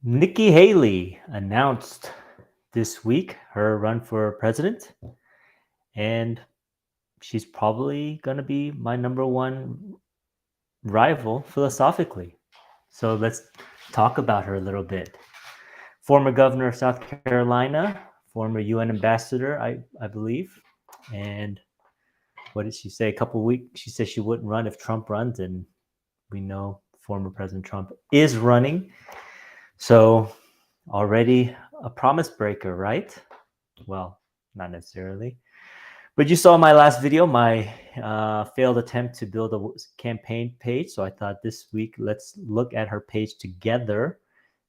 Nikki Haley announced this week her run for president, and she's probably going to be my number one rival philosophically. So let's talk about her a little bit. Former governor of South Carolina, former UN ambassador, I believe. And what did she say? A couple of weeks, she said she wouldn't run if Trump runs, and we know former President Trump is running. So already a promise breaker, right? Well, not necessarily. But you saw my last video, my failed attempt to build a campaign page. So I thought this week, let's look at her page together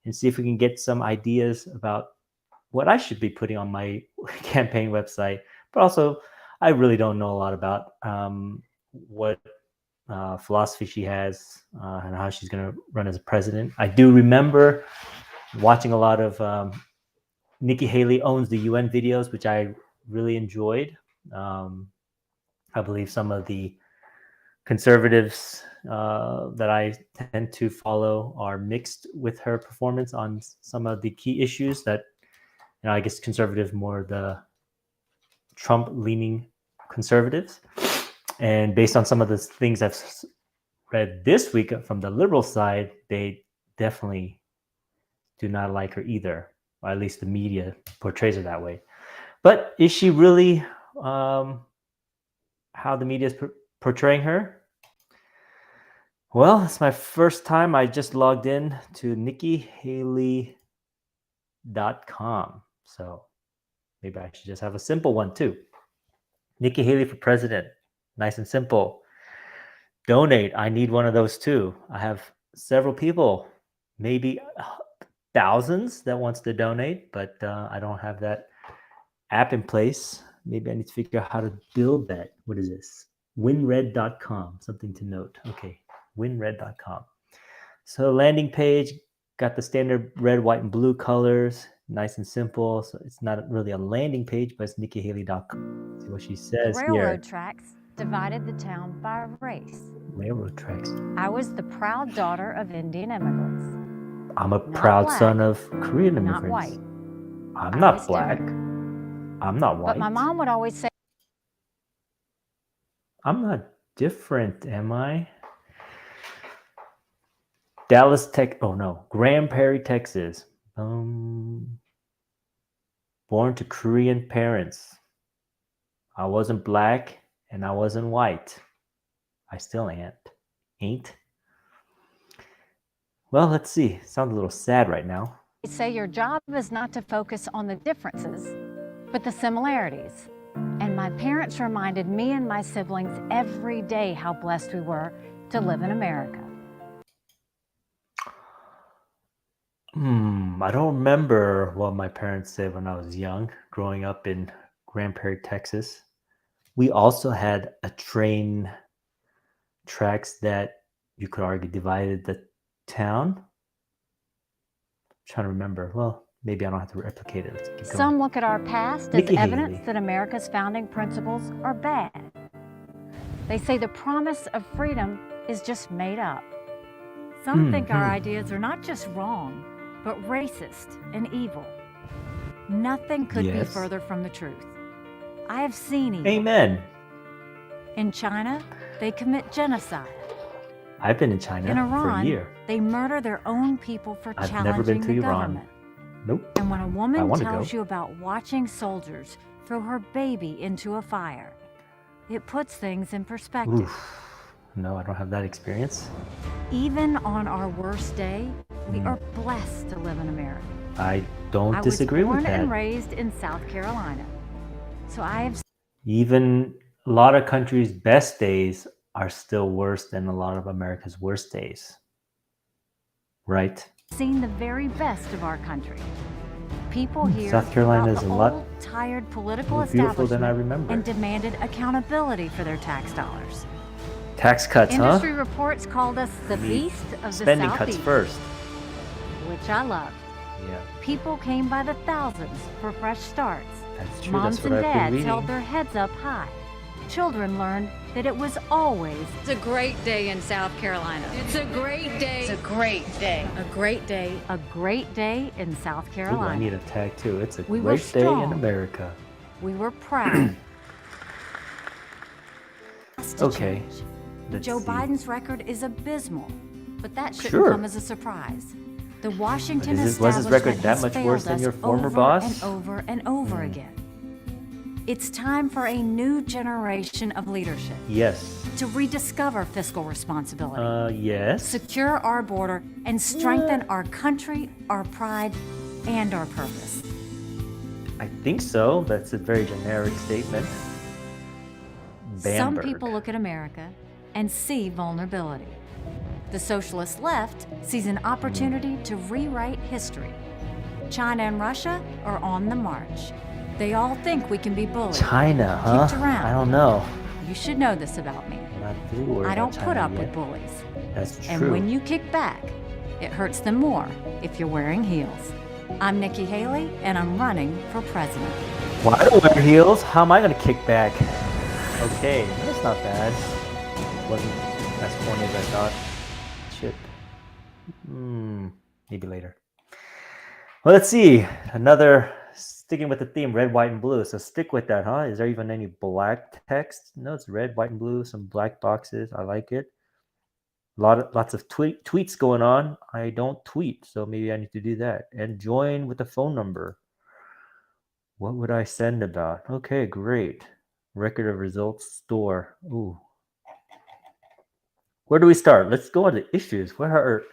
and see if we can get some ideas about what I should be putting on my campaign website. But also, I really don't know a lot about what philosophy she has and how she's going to run as a president. I do remember watching a lot of Nikki Haley Owns the UN videos, which I really enjoyed. I believe some of the conservatives that I tend to follow are mixed with her performance on some of the key issues that, I guess conservative, more the Trump-leaning conservatives. And based on some of the things I've read this week from the liberal side, they definitely do not like her either, or at least the media portrays her that way. But is she really how the media is portraying her? Well, it's my first time. I just logged in to NikkiHaley.com. So maybe I should just have a simple one too. Nikki Haley for president. Nice and simple. Donate. I need one of those too. I have several people, maybe thousands that wants to donate, but I don't have that app in place. Maybe I need to figure out how to build that. What is this? Winred.com. Something to note. Okay, winred.com. So landing page, got the standard red, white, and blue colors. Nice and simple. So it's not really a landing page, but it's NikkiHaley.com. See what she says here. Railroad tracks divided the town by race. Railroad tracks. I was the proud daughter of Indian immigrants. I'm a proud black, son of Korean immigrants. Not white. I'm not black. I'm not white. But my mom would always say, I'm not different, am I? Dallas, Grand Prairie, Texas. Born to Korean parents. I wasn't black and I wasn't white. I still ain't. Well, let's see. Sounds a little sad right now. They say your job is not to focus on the differences, but the similarities. And my parents reminded me and my siblings every day how blessed we were to live in America. I don't remember what my parents said when I was young, growing up in Grand Prairie, Texas. We also had a train tracks that you could argue divided the town. I'm trying to remember. Well, maybe I don't have to replicate it. Let's keep going. Some look at our past as evidence that America's founding principles are bad. They say the promise of freedom is just made up. Some think our ideas are not just wrong, but racist and evil. Nothing could be further from the truth. I have seen evil. Amen. In China, they commit genocide. I've been in China for a year. They murder their own people for challenging never been to the Iran. government. Nope. And when a woman tells you about watching soldiers throw her baby into a fire, it puts things in perspective. Oof. No, I don't have that experience. Even on our worst day, we are blessed to live in America. I don't disagree with that. I was born and raised in South Carolina. So I have even a lot of countries' best days are still worse than a lot of America's worst days. Right? Seen the very best of our country. People here South Carolina is a lot tired political more beautiful establishment than I remember. And demanded accountability for their tax dollars. Tax cuts, Industry reports called us the beast of the spending cuts Southeast, first. which I loved. Yeah, People came by the thousands for fresh starts. that's true. Moms That's what and I've been dads reading. held their heads up high. children learned that it was always It's a great day in South Carolina. It's a great day. It's a great day. A great day. a great day in South Ooh, I Carolina. need a tag too. It's a We were great day in strong. America. We were proud. To Okay. change. Let's Joe see. Biden's record is abysmal, but that shouldn't Sure. come as a surprise. The Washington But was his record establishment that has much failed worse than us your former over boss? and over and over again. It's time for a new generation of leadership Yes. to rediscover fiscal responsibility, Yes. secure our border, and strengthen our country, our pride, and our purpose. I think so. That's a very generic statement. Some Bamberg. people look at America and see vulnerability. The socialist left sees an opportunity to rewrite history. China and Russia are on the march. They all think we can be bullied, China, huh? kicked around. I don't know. You should know this about me. Not too worried I don't about put China up yet. with bullies. That's true. And when you kick back, it hurts them more if you're wearing heels. I'm Nikki Haley, and I'm running for president. Well, I don't wear heels. How am I going to kick back? Okay, that's not bad. Wasn't as corny as I thought. Shit. Maybe later. Well, let's see. Another, sticking with the theme, red, white, and blue. So stick with that, huh? Is there even any black text? No, it's red, white, and blue. Some black boxes. I like it. Lots of tweets going on. I don't tweet, so maybe I need to do that. And join with the phone number. What would I send about? Okay, great. Record of results store. Ooh. Where do we start? Let's go on to issues. Where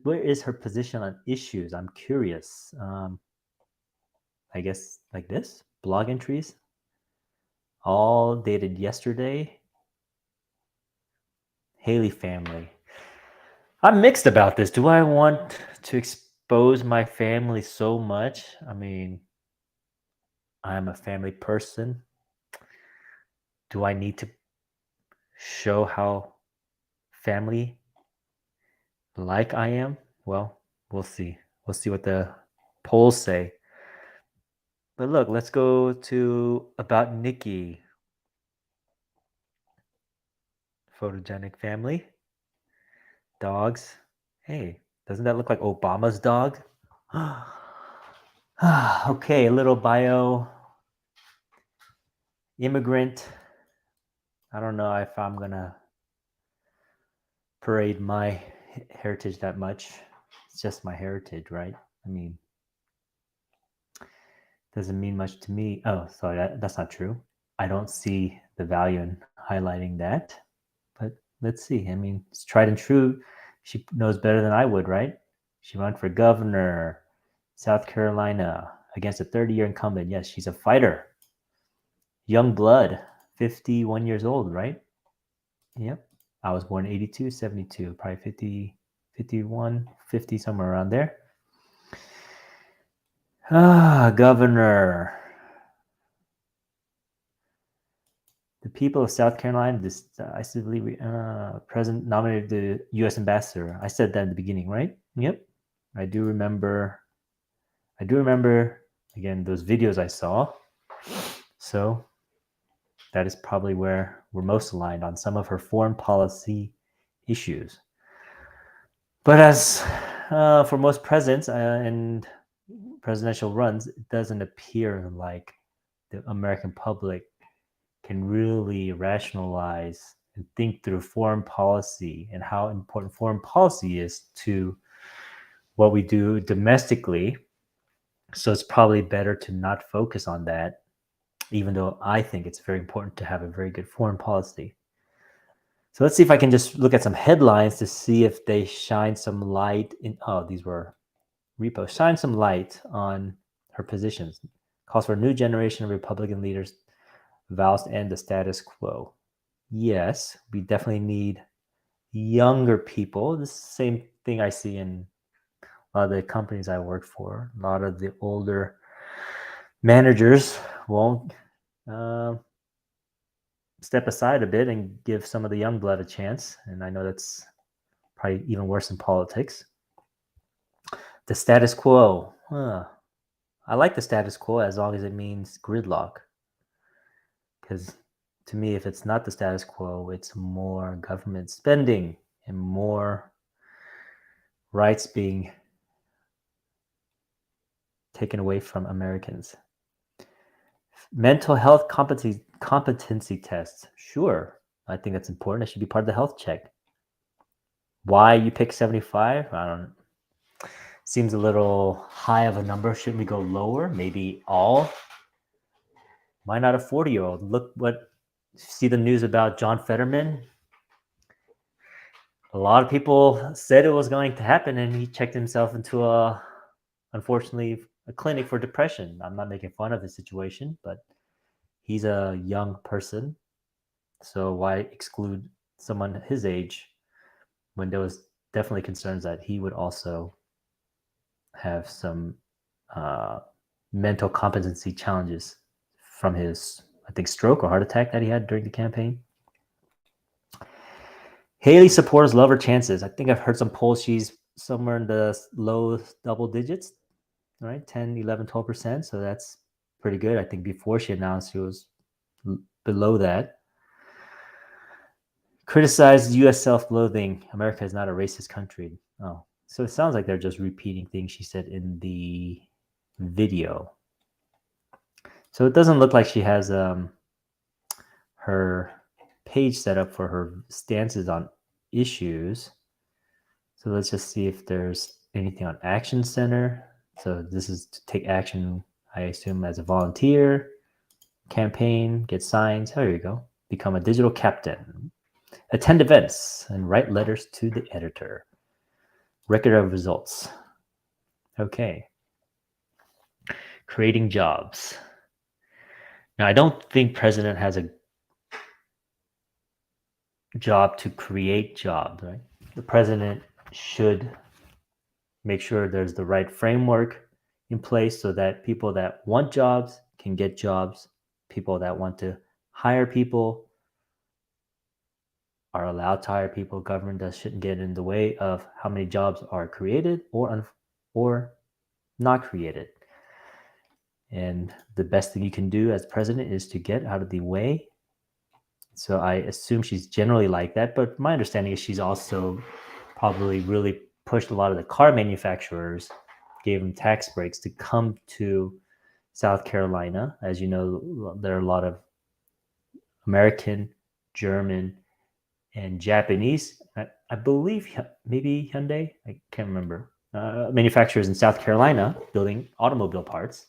is her position on issues? I'm curious. I guess like this. Blog entries. All dated yesterday. Haley family. I'm mixed about this. Do I want to expose my family so much? I mean, I'm a family person. Do I need to show how family like I am? Well, we'll see. We'll see what the polls say. But look, let's go to about Nikki. Photogenic family. Dogs. Hey, doesn't that look like Obama's dog? Okay, a little bio. Immigrant. I don't know if I'm gonna parade my heritage that much. It's just my heritage, right? I mean, doesn't mean much to me. Oh, sorry, that's not true. I don't see the value in highlighting that. But let's see. I mean, it's tried and true. She knows better than I would, right? She ran for governor, South Carolina, against a 30-year incumbent. Yes, she's a fighter. Young blood, 51 years old, right? Yep. I was born 82, 72, probably 50, 51, 50, somewhere around there. Governor. The people of South Carolina decisively President nominated the U.S. ambassador. I said that in the beginning, right? Yep. I do remember, again, those videos I saw. So that is probably where we're most aligned on some of her foreign policy issues. But as for most presidents and presidential runs, it doesn't appear like the American public can really rationalize and think through foreign policy and how important foreign policy is to what we do domestically. So it's probably better to not focus on that, even though I think it's very important to have a very good foreign policy. So let's see if I can just look at some headlines to see if they shine some light in. Oh, these were reposts. Shine some light on her positions. Calls for a new generation of Republican leaders, vows to end the status quo. Yes, we definitely need younger people. This is the same thing I see in a lot of the companies I work for. A lot of the older managers won't step aside a bit and give some of the young blood a chance. And I know that's probably even worse in politics. The status quo. I like the status quo as long as it means gridlock. Because to me, if it's not the status quo, it's more government spending and more rights being taken away from Americans. Mental health competency tests. Sure, I think that's important. It should be part of the health check. Why you pick 75? I don't know. Seems a little high of a number. Shouldn't we go lower? Maybe all? Why not a 40-year-old? Look see the news about John Fetterman. A lot of people said it was going to happen, and he checked himself into unfortunately, a clinic for depression. I'm not making fun of the situation, but he's a young person. So why exclude someone his age when there was definitely concerns that he would also have some mental competency challenges from his, I think, stroke or heart attack that he had during the campaign. Haley supporters love her chances. I think I've heard some polls she's somewhere in the low double digits, right? 10, 11, 12%. So that's pretty good. I think before she announced she was below that. Criticized U.S. self-loathing. America is not a racist country. Oh, so it sounds like they're just repeating things she said in the video. So it doesn't look like she has her page set up for her stances on issues. So let's just see if there's anything on Action Center. So this is to take action, I assume, as a volunteer, campaign, get signs. Oh, here you go. Become a digital captain. Attend events and write letters to the editor. Record of results. Okay. Creating jobs. Now, I don't think president has a job to create jobs, right? The president should make sure there's the right framework in place so that people that want jobs can get jobs. People that want to hire people are allowed to hire people. Government shouldn't get in the way of how many jobs are created or not created. And the best thing you can do as president is to get out of the way. So I assume she's generally like that. But my understanding is she's also probably really pushed a lot of the car manufacturers, gave them tax breaks to come to South Carolina. As you know, there are a lot of American, German, and Japanese, I believe maybe Hyundai, I can't remember, manufacturers in South Carolina building automobile parts.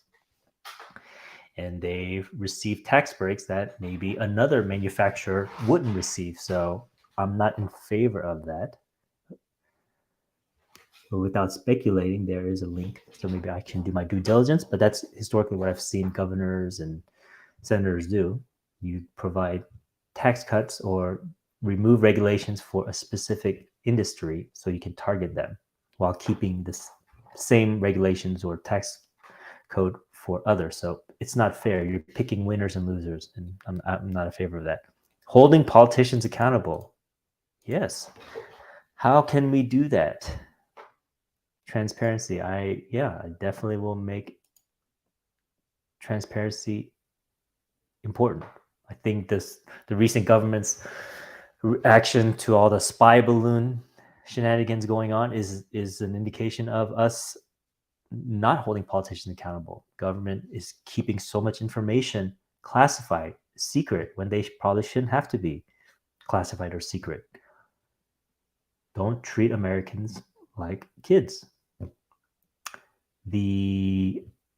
And they receive tax breaks that maybe another manufacturer wouldn't receive. So I'm not in favor of that. But without speculating, there is a link. So maybe I can do my due diligence, but that's historically what I've seen governors and senators do. You provide tax cuts or remove regulations for a specific industry so you can target them while keeping the same regulations or tax code for others. So it's not fair. You're picking winners and losers, and I'm not in favor of that. Holding politicians accountable. Yes. How can we do that? Transparency. I definitely will make transparency important. I think the recent government's reaction to all the spy balloon shenanigans going on is an indication of us not holding politicians accountable. Government is keeping so much information classified, secret, when they probably shouldn't have to be classified or secret. Don't treat Americans like kids.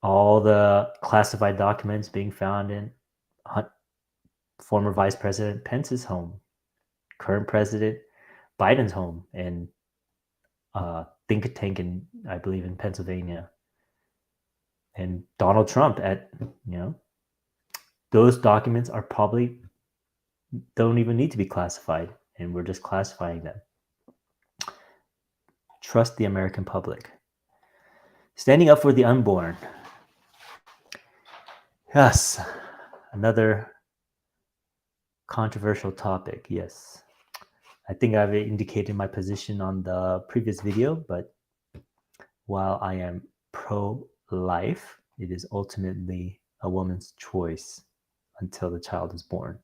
All the classified documents being found in former Vice President Pence's home, current President Biden's home, and think tank in, I believe, in Pennsylvania, and Donald Trump those documents are probably don't even need to be classified, and we're just classifying them. Trust the American public. Standing up for the unborn. Yes, another controversial topic. Yes. I think I've indicated my position on the previous video, but while I am pro-life, it is ultimately a woman's choice until the child is born.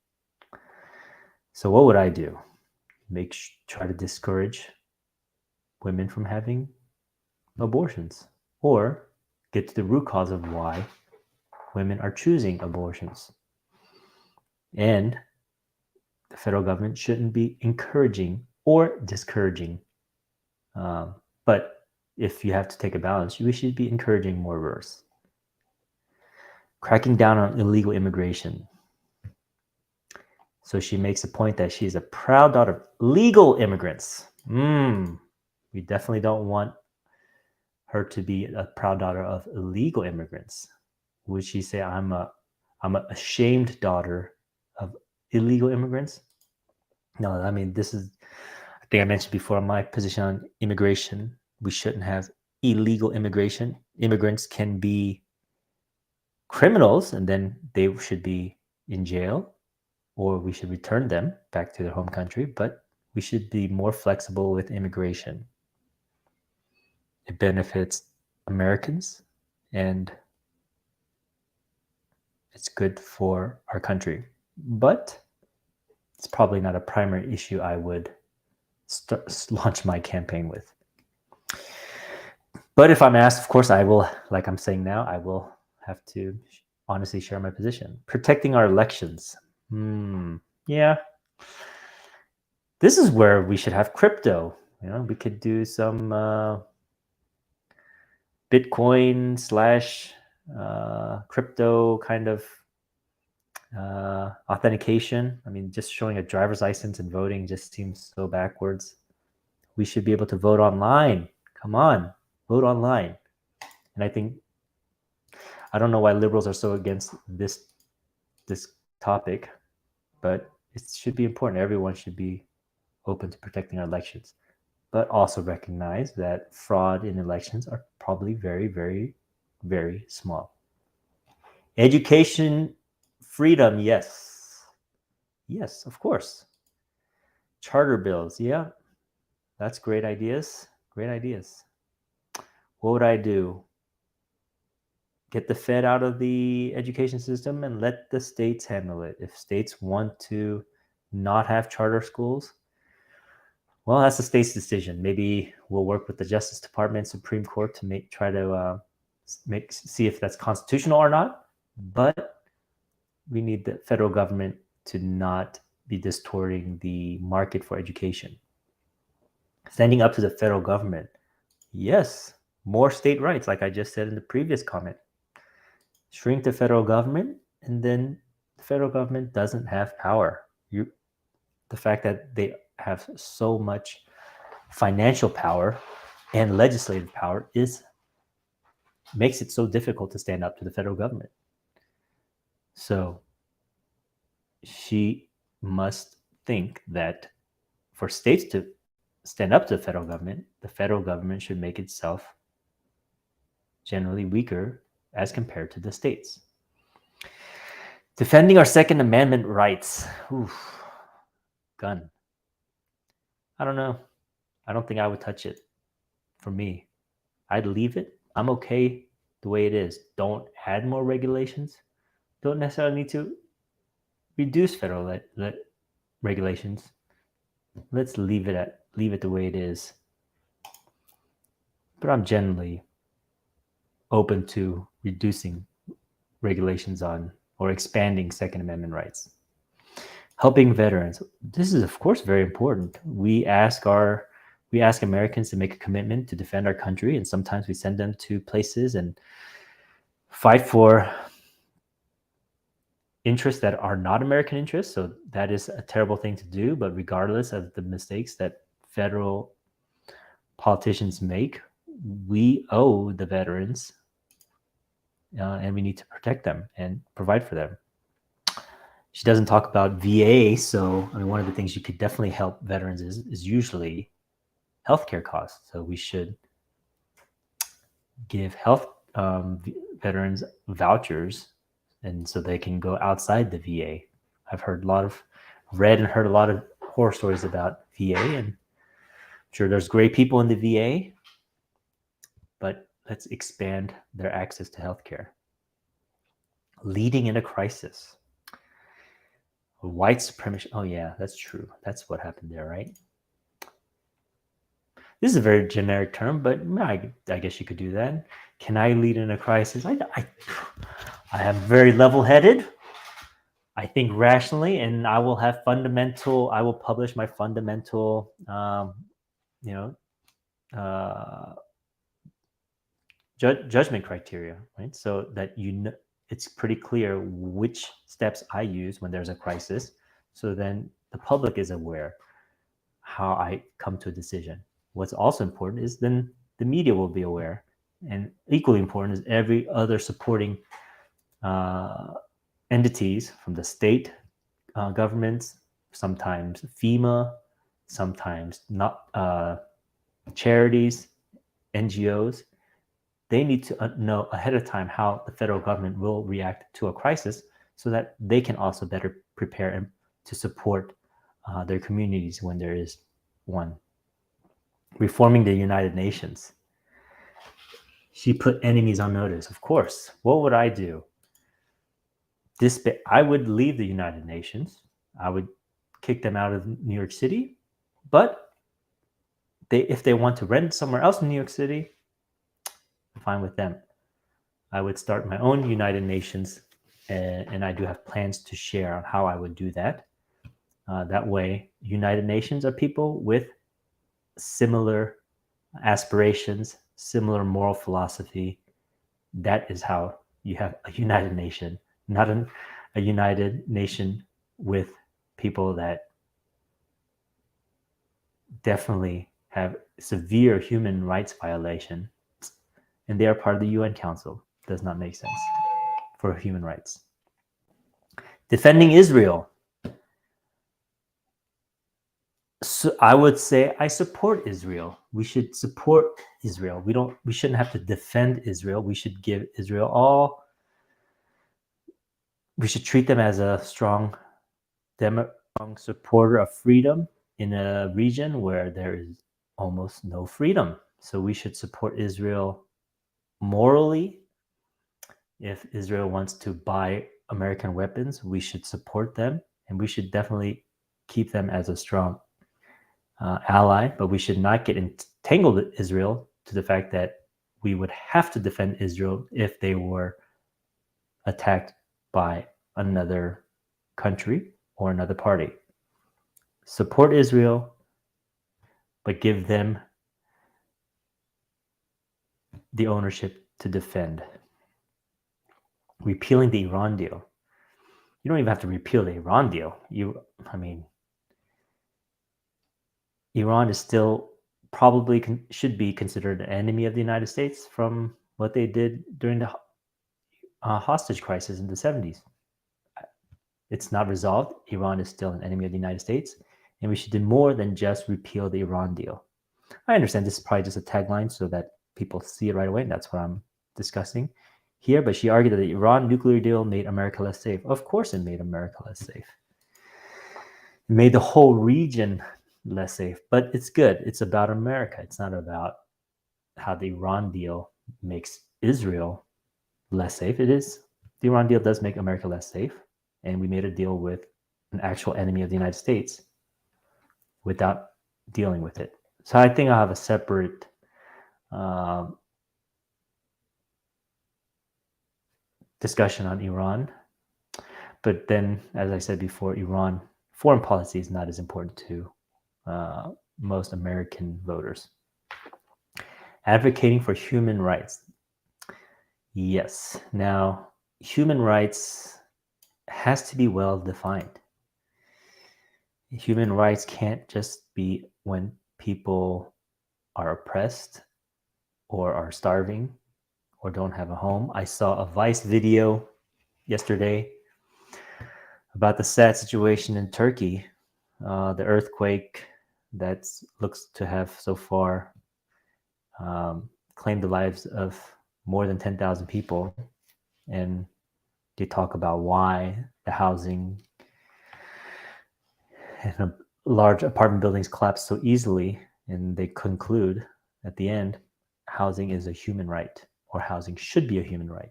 So what would I do? Try to discourage women from having abortions, or get to the root cause of why women are choosing abortions. And the federal government shouldn't be encouraging or discouraging. But if you have to take a balance, we should be encouraging more births. Cracking down on illegal immigration. So she makes a point that she is a proud daughter of legal immigrants. We definitely don't want her to be a proud daughter of illegal immigrants. Would she say I'm a ashamed daughter of illegal immigrants? No, I mean, I think I mentioned before my position on immigration. We shouldn't have illegal immigration. Immigrants can be criminals and then they should be in jail, or we should return them back to their home country, but we should be more flexible with immigration. It benefits Americans and it's good for our country. But it's probably not a primary issue I would launch my campaign with. But if I'm asked, of course, I will, like I'm saying now, I will have to honestly share my position. Protecting our elections. Yeah. This is where we should have crypto. We could do some Bitcoin / crypto kind of authentication. I mean, just showing a driver's license and voting just seems so backwards. We should be able to vote online. Come on, vote online. And I don't know why liberals are so against this topic, but it should be important. Everyone should be open to protecting our elections, but also recognize that fraud in elections are probably very, very, very small. Education freedom, yes. Yes, of course. Charter bills, yeah. That's great ideas. Great ideas. What would I do? Get the Fed out of the education system and let the states handle it. If states want to not have charter schools, well, that's the state's decision. Maybe we'll work with the Justice Department, Supreme Court to see if that's constitutional or not. But we need the federal government to not be distorting the market for education. Standing up to the federal government. Yes, more state rights, like I just said in the previous comment. Shrink the federal government, and then the federal government doesn't have power. The fact that they have so much financial power and legislative power makes it so difficult to stand up to the federal government. So she must think that for states to stand up to the federal government should make itself generally weaker as compared to the states. Defending our Second Amendment rights. Oof. Gun. I don't know. I don't think I would touch it. For me, I'd leave it. I'm okay the way it is. Don't add more regulations. Don't necessarily need to reduce federal regulations. Let's leave it the way it is. But I'm generally open to reducing regulations on or expanding Second Amendment rights. Helping veterans. This is, of course, very important. We ask Americans to make a commitment to defend our country, and sometimes we send them to places and fight for interests that are not American interests. So that is a terrible thing to do. But regardless of the mistakes that federal politicians make, we owe the veterans, and we need to protect them and provide for them. She doesn't talk about VA, so I mean, one of the things you could definitely help veterans is usually healthcare costs. So we should give veterans vouchers, and so they can go outside the VA. I've read and heard a lot of horror stories about VA, and I'm sure there's great people in the VA, but let's expand their access to healthcare. Leading in a crisis. White supremacy. Oh, yeah, that's true. That's what happened there, right? This is a very generic term, but I guess you could do that. Can I lead in a crisis? I am very level-headed. I think rationally, and I will publish my fundamental, judgment criteria, right? So that it's pretty clear which steps I use when there's a crisis. So then the public is aware how I come to a decision. What's also important is then the media will be aware, and equally important is every other supporting entities from the state governments, sometimes FEMA, sometimes not charities, NGOs. They need to know ahead of time how the federal government will react to a crisis so that they can also better prepare and to support their communities when there is one. Reforming the United Nations. She put enemies on notice. Of course. What would I do? I would leave the United Nations. I would kick them out of New York City. But if they want to rent somewhere else in New York City, I'm fine with them. I would start my own United Nations, and I do have plans to share on how I would do that. That way, United Nations are people with similar aspirations, similar moral philosophy. That is how you have a United Nation, not a United Nation with people that definitely have severe human rights violation, and they are part of the UN Council. Does not make sense for human rights. Defending Israel. So I would say I support Israel. We should support Israel. We shouldn't have to defend Israel. We should give Israel we should treat them as a strong supporter of freedom in a region where there is almost no freedom. So we should support Israel morally. If Israel wants to buy American weapons, we should support them, and we should definitely keep them as a strong ally, but we should not get entangled with Israel to the fact that we would have to defend Israel if they were attacked by another country or another party. Support Israel, but give them the ownership to defend. Repealing the Iran deal. You don't even have to repeal the Iran deal. Iran is still probably should be considered an enemy of the United States from what they did during the hostage crisis in the 70s. It's not resolved. Iran is still an enemy of the United States, and we should do more than just repeal the Iran deal. I understand this is probably just a tagline so that people see it right away, and that's what I'm discussing here, but she argued that the Iran nuclear deal made America less safe. Of course it made America less safe. It made the whole region less safe, but it's good. It's about America. It's not about how the Iran deal makes Israel less safe. It is. The Iran deal does make America less safe, and we made a deal with an actual enemy of the United States without dealing with it. So I think I'll have a separate discussion on Iran. But then, as I said before, Iran foreign policy is not as important to most American voters. Advocating for human rights. Yes. Now, human rights has to be well defined. Human rights can't just be when people are oppressed or are starving or don't have a home. I saw a Vice video yesterday about the sad situation in Turkey, the earthquake that looks to have so far claimed the lives of more than 10,000 people. And they talk about why the housing and large apartment buildings collapse so easily. And they conclude at the end, housing is a human right, or housing should be a human right.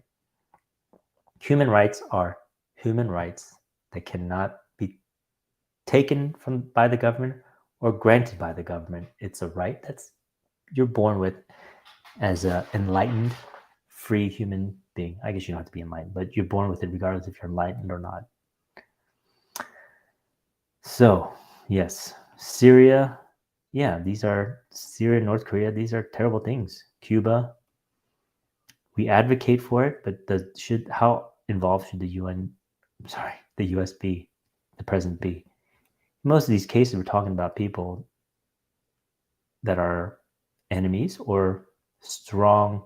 Human rights are human rights that cannot be taken by the government or granted by the government. It's a right that's you're born with as an enlightened, free human being. I guess you don't have to be enlightened, but you're born with it regardless if you're enlightened or not. So, yes, Syria, yeah, these are Syria, North Korea, these are terrible things. Cuba, we advocate for it, but how involved should the US be, the president be? In most of these cases, we're talking about people that are enemies or strong,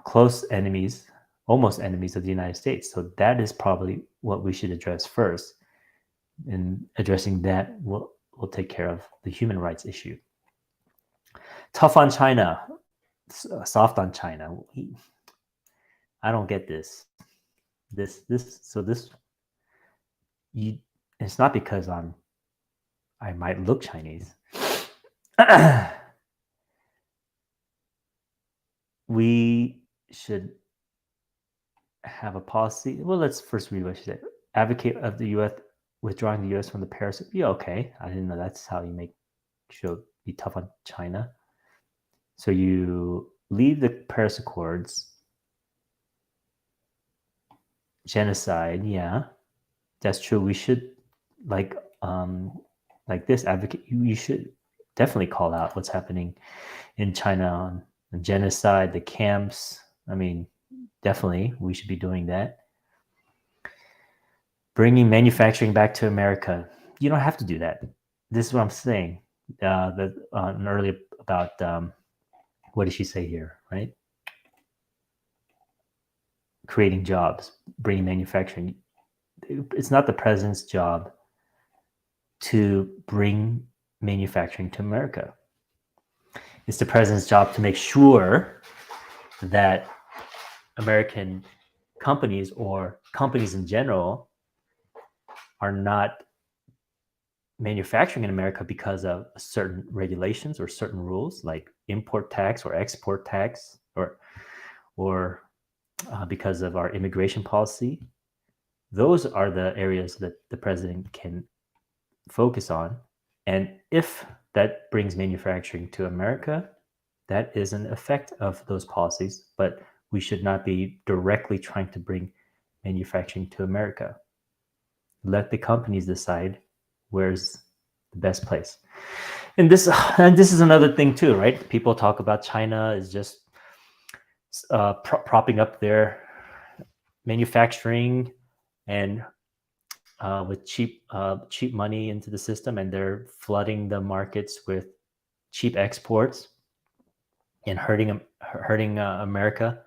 close enemies, almost enemies of the United States. So that is probably what we should address first. And addressing that will take care of the human rights issue. Tough on China, soft on China. I don't get this. It's not because I might look Chinese. We should have a policy. Well, let's first read what she said. Advocate of the U.S. withdrawing the U.S. from the Paris. Yeah, okay. I didn't know that's how you be tough on China. So you leave the Paris Accords. Genocide, yeah, that's true. We should like this advocate. You should definitely call out what's happening in China on the genocide, the camps. I mean, definitely we should be doing that. Bringing manufacturing back to America. You don't have to do that. This is what I'm saying. Earlier about what did she say here, right? Creating jobs, bringing manufacturing. It's not the president's job to bring manufacturing to America. It's the president's job to make sure that American companies or companies in general are not manufacturing in America because of certain regulations or certain rules like import tax or export tax or because of our immigration policy. Those are the areas that the president can focus on. And if that brings manufacturing to America, that is an effect of those policies, but we should not be directly trying to bring manufacturing to America. Let the companies decide where's the best place. And this is another thing too, right? People talk about China is just propping up their manufacturing and with cheap money into the system, and they're flooding the markets with cheap exports and hurting America.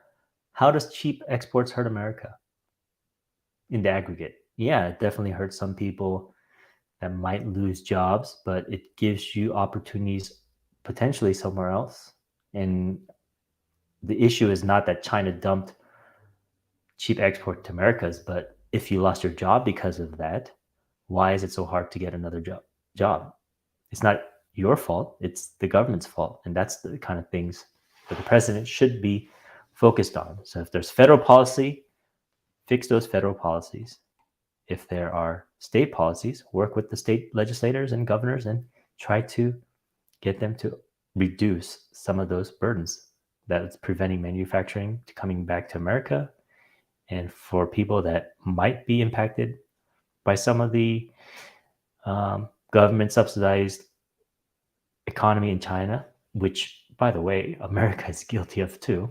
How does cheap exports hurt America in the aggregate? Yeah, it definitely hurts some people that might lose jobs, but it gives you opportunities potentially somewhere else. And the issue is not that China dumped cheap export to Americas, but if you lost your job because of that, why is it so hard to get another job? It's not your fault, it's the government's fault. And that's the kind of things that the president should be focused on. So if there's federal policy, fix those federal policies. If there are state policies, work with the state legislators and governors and try to get them to reduce some of those burdens that's preventing manufacturing to coming back to America. And for people that might be impacted by some of the government subsidized economy in China, which, by the way, America is guilty of too,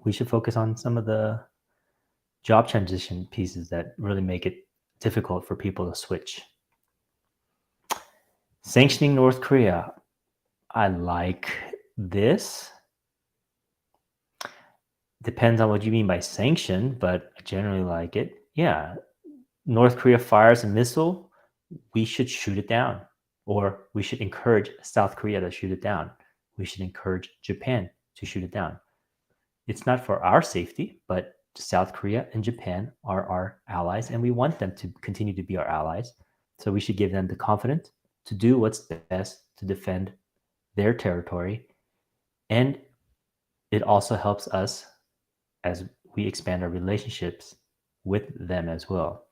we should focus on some of the job transition pieces that really make it difficult for people to switch. Sanctioning North Korea. I like this. Depends on what you mean by sanction, but I generally like it. Yeah, North Korea fires a missile, we should shoot it down. Or we should encourage South Korea to shoot it down. We should encourage Japan to shoot it down. It's not for our safety, but South Korea and Japan are our allies, and we want them to continue to be our allies. So we should give them the confidence to do what's best to defend their territory. And it also helps us as we expand our relationships with them as well.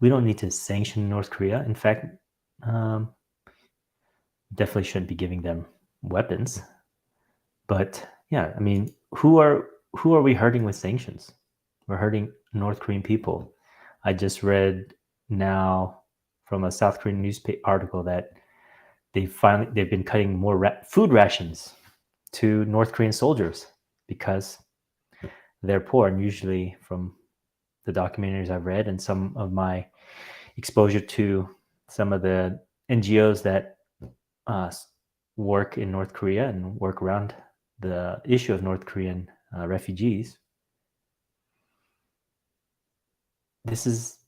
we don't need to sanction North Korea. In fact, definitely shouldn't be giving them weapons. But yeah, I mean, who are we hurting with sanctions? We're hurting North Korean people. I just read now from a South Korean newspaper article that they've been cutting more food rations to North Korean soldiers because they're poor. And usually, from the documentaries I've read and some of my exposure to some of the NGOs that work in North Korea and work around the issue of North Korean refugees, this is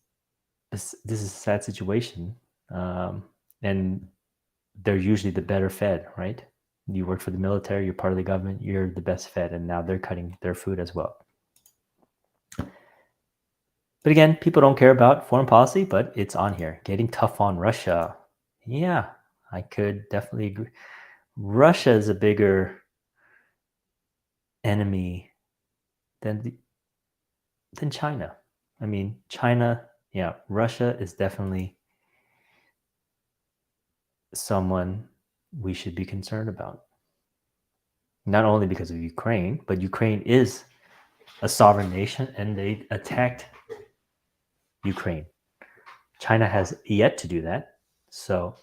a sad situation, and they're usually the better fed, right? You work for the military, you're part of the government, you're the best fed, and now they're cutting their food as well. But again, people don't care about foreign policy, but it's on here. Getting tough on Russia. Yeah, I could definitely agree. Russia is a bigger enemy than China. I mean, China, yeah, Russia is definitely someone we should be concerned about. Not only because of Ukraine, but Ukraine is a sovereign nation and they attacked Ukraine. China has yet to do that. So,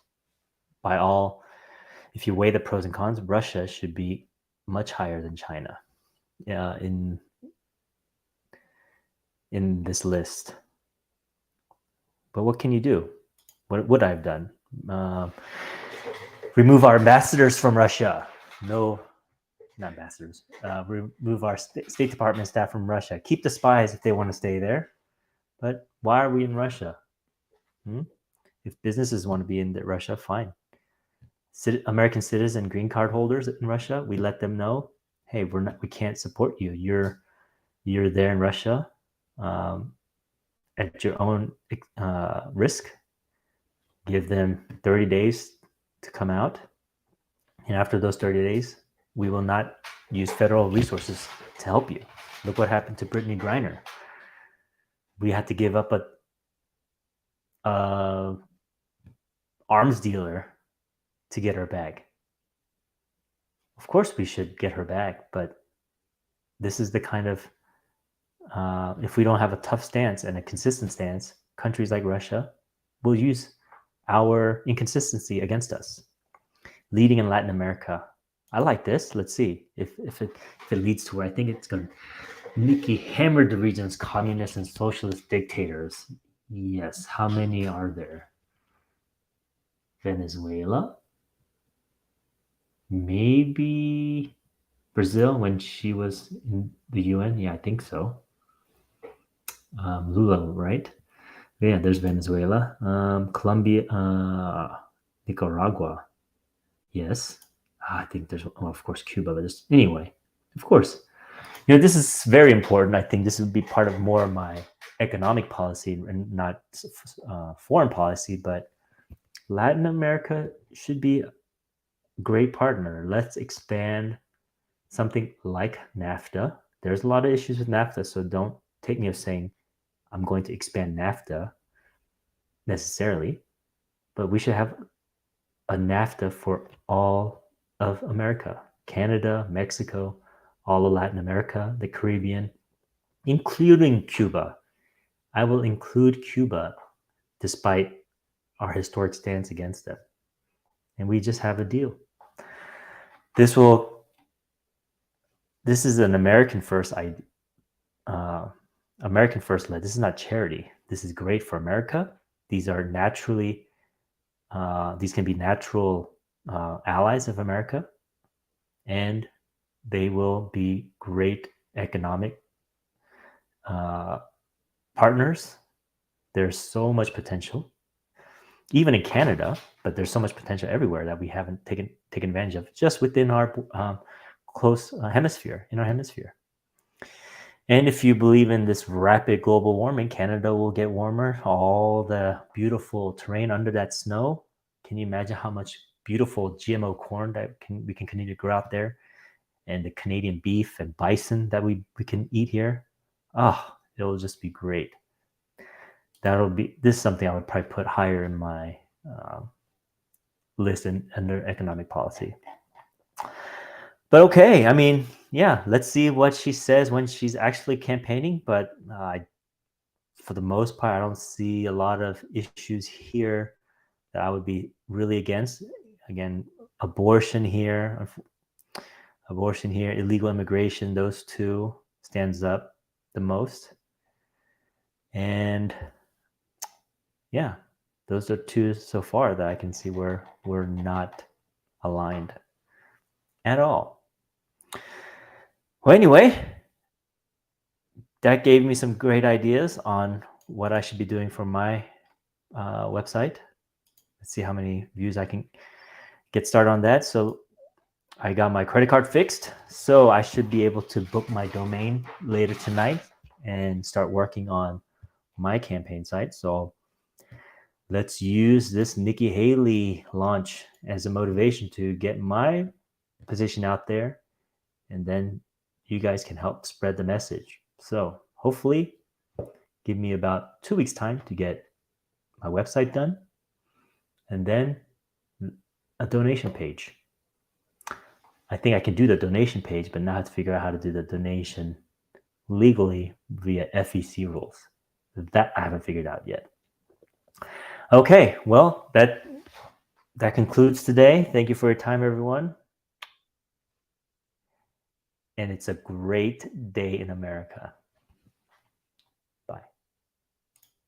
if you weigh the pros and cons, Russia should be much higher than China in this list. But what can you do? What would I have done? Remove our ambassadors from Russia. No, not ambassadors. Remove our State Department staff from Russia. Keep the spies if they want to stay there. But why are we in Russia? If businesses want to be in Russia, fine. American citizen green card holders in Russia, we let them know, hey, we can't support you. You're there in Russia at your own risk. Give them 30 days to come out. And after those 30 days, we will not use federal resources to help you. Look what happened to Brittany Griner. We had to give up a arms dealer to get her back. Of course, we should get her back, but this is the kind of if we don't have a tough stance and a consistent stance, countries like Russia will use our inconsistency against us. Leading in Latin America. I like this. Let's see if it leads to where I think it's going. Nikki hammered the region's communist and socialist dictators. Yes. How many are there? Venezuela? Maybe Brazil when she was in the UN. Yeah, I think so. Lula, right? Yeah, there's Venezuela. Colombia, Nicaragua. Yes. I think there's, of course, Cuba. But anyway, of course. This is very important. I think this would be part of more of my economic policy and not foreign policy, but Latin America should be a great partner. Let's expand something like NAFTA. There's a lot of issues with NAFTA, so don't take me as saying I'm going to expand NAFTA necessarily, but we should have a NAFTA for all of America, Canada, Mexico, all of Latin America, the Caribbean, including Cuba. I will include Cuba despite our historic stance against them. And we just have a deal. This is an American first led. This is not charity. This is great for America. These are these can be natural allies of America, and they will be great economic partners. There's so much potential, even in Canada, but there's so much potential everywhere that we haven't taken advantage of just within our close hemisphere, in our hemisphere. And if you believe in this rapid global warming, Canada will get warmer. All the beautiful terrain under that snow. Can you imagine how much beautiful GMO corn that we can continue to grow out there? And the Canadian beef and bison that we can eat here. It'll just be great. this is something I would probably put higher in my list under economic policy. But okay, I mean, yeah, let's see what she says when she's actually campaigning. But for the most part, I don't see a lot of issues here that I would be really against. Again, abortion here, illegal immigration, those two stands up the most. And yeah, those are two so far that I can see where we're not aligned at all. Well, anyway, that gave me some great ideas on what I should be doing for my website. Let's see how many views I can get started on that. So I got my credit card fixed, so I should be able to book my domain later tonight and start working on my campaign site. So let's use this Nikki Haley launch as a motivation to get my position out there, and then you guys can help spread the message. So hopefully give me about 2 weeks time to get my website done, and then a donation page. I think I can do the donation page, but now I have to figure out how to do the donation legally via FEC rules. That I haven't figured out yet. Okay, well, that concludes today. Thank you for your time, everyone. And it's a great day in America.